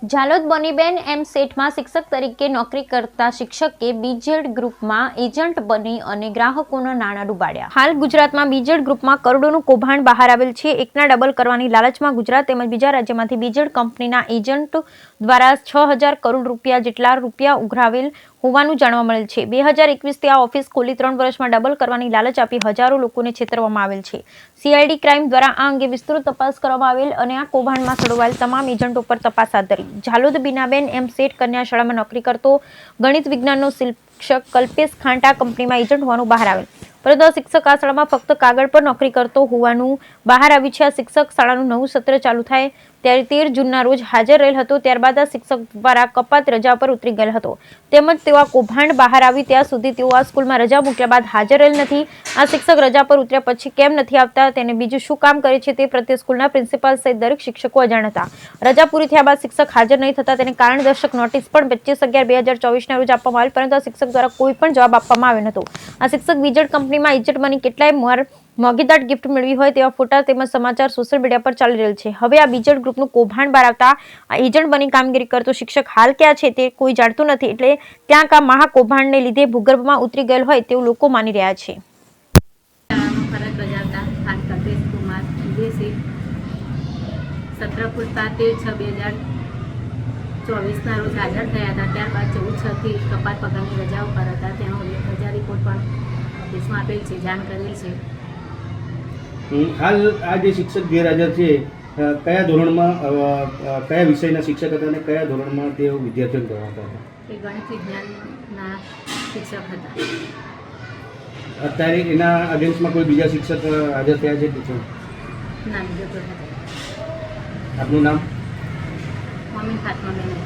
ઝાલોદ બનીબેન એમ સેટમાં શિક્ષક તરીકે નોકરી કરતા શિક્ષકે બીજેડ ગ્રુપમાં એજન્ટ બની અને ગ્રાહકોના નાણાં ડૂબાડ્યા। હાલ ગુજરાતમાં બીજેડ ગ્રુપમાં કરોડોનું કૌભાંડ બહાર આવેલ છે। એકના ડબલ કરવાની લાલચમાં ગુજરાત તેમજ બીજા રાજ્યમાંથી બીજેડ કંપનીના એજન્ટ દ્વારા 6000 કરોડ રૂપિયા જેટલા રૂપિયા ઉઘરાવેલ હોવાનું જાણવા મળેલ છે। 2021થી આ ઓફિસ ખોલી 3 વર્ષમાં ડબલ કરવાની લાલચ આપી હજારો લોકોને છેતરવામાં આવેલ છે। સીઆઈડી ક્રાઇમ દ્વારા આ અંગે વિસ્તૃત તપાસ કરવામાં આવેલ અને આ કૌભાંડમાં સંડોવાયેલ તમામ એજન્ટો પર તપાસ હાથ ધરી। ઝાલોદ બીનાબેન એમ સેટ કન્યા શાળામાં નોકરી કરતો ગણિત વિજ્ઞાનનો શિક્ષક કલ્પેશ ખાંટા કંપનીમાં એજન્ટ હોવાનું બહાર આવેલ, પરંતુ આ શિક્ષક આ શાળામાં ફક્ત કાગળ પર નોકરી કરતો હોવાનું બહાર આવ્યું છે। આ શિક્ષક શાળાનું નવું સત્ર ચાલુ થાય ત્યારે 13 જૂનના રોજ હાજર રહેલ હતો। ત્યારબાદ આ શિક્ષક દ્વારા કપાત રજા પર ઉતરી ગયેલ હતો, તેમજ તેઓ આ કૌભાંડ બહાર આવી ત્યાં સુધી તેઓ આ સ્કૂલમાં રજા મૂક્યા બાદ હાજર રહેલ નથી। આ શિક્ષક રજા પર ઉતર્યા પછી કેમ નથી આવતા, તેને બીજું શું કામ કરે છે તે પ્રત્યે સ્કૂલના પ્રિન્સિપાલ સહિત દરેક શિક્ષકો અજાણ હતા। રજા પૂરી થયા બાદ શિક્ષક હાજર નહીં થતા તેને કારણદર્શક નોટિસ પણ 25/11/2024ના રોજ આપવામાં આવી, પરંતુ આ શિક્ષક દ્વારા કોઈ પણ જવાબ આપવામાં આવ્યો નહોતો। આ શિક્ષક બીજેડ કંપનીમાં એજન્ટ બની કેટલાય મોંઘીદાટ ગિફ્ટ મેળવી હોય તેવા ફોટા તેમજ સમાચાર સોશિયલ મીડિયા પર ચાલી રહેલ છે। હવે આ બીજેડ ગ્રુપનું કૌભાંડ બહાર આવતા આ એજન્ટ બની કામગીરી કરતો શિક્ષક હાલ ક્યાં છે તે કોઈ જાણતું નથી, એટલે ત્યાં આ મહા કૌભાંડને લીધે ભૂગર્ભમાં ઉતરી ગયેલ હોય તેવું લોકો માની રહ્યા છે। ફરજ બજાવતા ખાન કલ્પેશ કુમાર વિદેશી સત્ર પૂરતા 13/6/2024ના રોજ હાજર થયા હતા। ત્યારબાદ 14/6થી કપાત પગારની રજાઓ પર હતા, તેનો રજા રિપોર્ટ પણ ઓફિસમાં આપેલ છે, જાણ કરેલ છે। હાલ આ જે શિક્ષક ગેરહાજર છે કયા ધોરણમાં કયા વિષયના શિક્ષક હતા અને કયા ધોરણમાં તેઓ વિદ્યાર્થીઓને ભણાવતા હતા? એ ગણિત વિજ્ઞાનના શિક્ષક હતા। અત્યારે એના અગેન્સ્ટમાં કોઈ બીજા શિક્ષક હાજર થયા છે? ના, બીજો કોઈ હતા। આપનું નામ? મોમીન ફાતમા બેન છે।